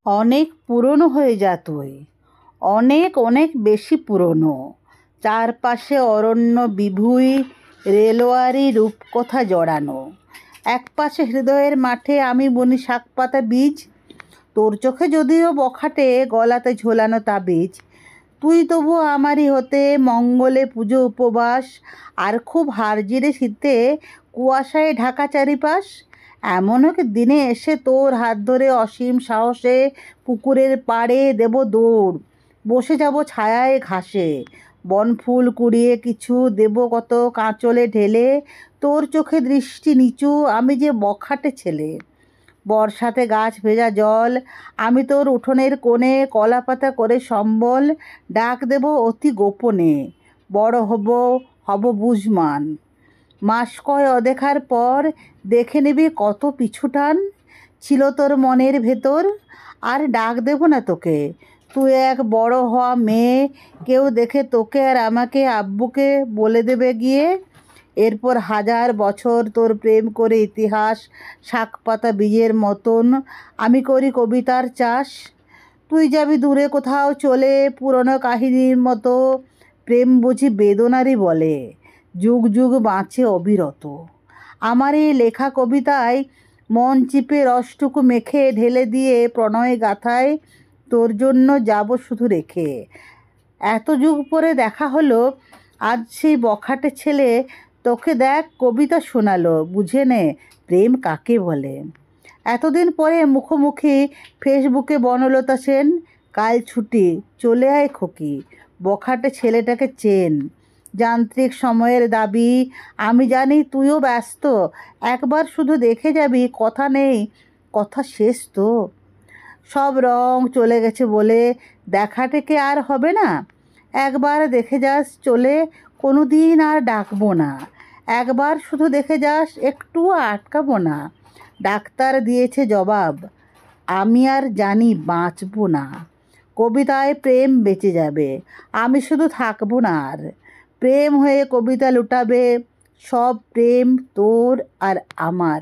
অনেক পুরনো হয়ে যা তুই, অনেক অনেক বেশি পুরনো। চারপাশে অরণ্য বিভুই, রেলওয়ারি রূপকথা জড়ানো। একপাশে হৃদয়ের মাঠে আমি বুনি শাকপাতা বীজ, তোর চোখে যদিও বখাটে, গলাতে ঝোলানো তাবিজ। তুই তবু আমারই হতে, মঙ্গলে পুজো উপবাস, আর খুব হারজিরে শীতে কুয়াশায় ঢাকা চারিপাশ। এমন এক দিনে এসে তোর হাত ধরে অসীম সাহসে পুকুরের পাড়ে দেব দৌড়, বসে যাব ছায়ায় ঘাসে, বনফুল কুড়িয়ে কিছু দেব কত কাঁচলে ঢেলে। তোর চোখে দৃষ্টি নিচু, আমি যে বখাটে ছেলে। বর্ষাতে গাছ ভেজা জল, আমি তোর উঠোনের কোণে কলাপাতা করে সম্বল, ডাক দেব অতি গোপনে, বড় হব, হব বুঝমান। মাস কয় অদেখার পর দেখে নিবি কত পিছুটান ছিল তোর মনের ভেতর। আর ডাক দেব না তোকে, তুই এক বড় হওয়া মেয়ে, কেউ দেখে তোকে আর আমাকে আব্বুকে বলে দেবে গিয়ে। এরপর হাজার বছর তোর প্রেম করে ইতিহাস শাকপাতা বীজের মতন আমি করি কবিতার চাষ। তুই যাবি দূরে কোথাও চলে, পুরনো কাহিনীর মতো। প্রেম বুঝি বেদনারই বলে, যুগ যুগ বাঁচে অবিরত। আমার এই লেখা কবিতায় মন চিপে রসটুকু মেখে ঢেলে দিয়ে প্রণয় গাথায় তোর জন্য যাব শুধু রেখে। এত যুগ পরে দেখা হলো, আজ সেই বখাটে ছেলে তোকে দেখ কবিতা শোনালো, বুঝে নে প্রেম কাকে বলে। এতদিন পরে মুখোমুখি ফেসবুকে বনলতা সেন, কাল ছুটি, চলে আয় খোকি, বখাটে ছেলেটাকে চেন। যান্ত্রিক সময়ের দাবি, আমি জানি তুইও ব্যস্ত, একবার শুধু দেখে যাবি, কথা নেই, কথা শেষ তো। সব রং চলে গেছে বলে দেখাটেকে আর হবে না, একবার দেখে যাস চলে, কোনো দিন আর ডাকবো না। একবার শুধু দেখে যাস, একটুও আটকাবো না। ডাক্তার দিয়েছে জবাব, আমি আর জানি বাঁচবো না। কবিতায় প্রেম বেঁচে যাবে, আমি শুধু থাকবো না আর। প্রেম হয়ে কবিতা লুটাবে, সব প্রেম তোর আর আমার।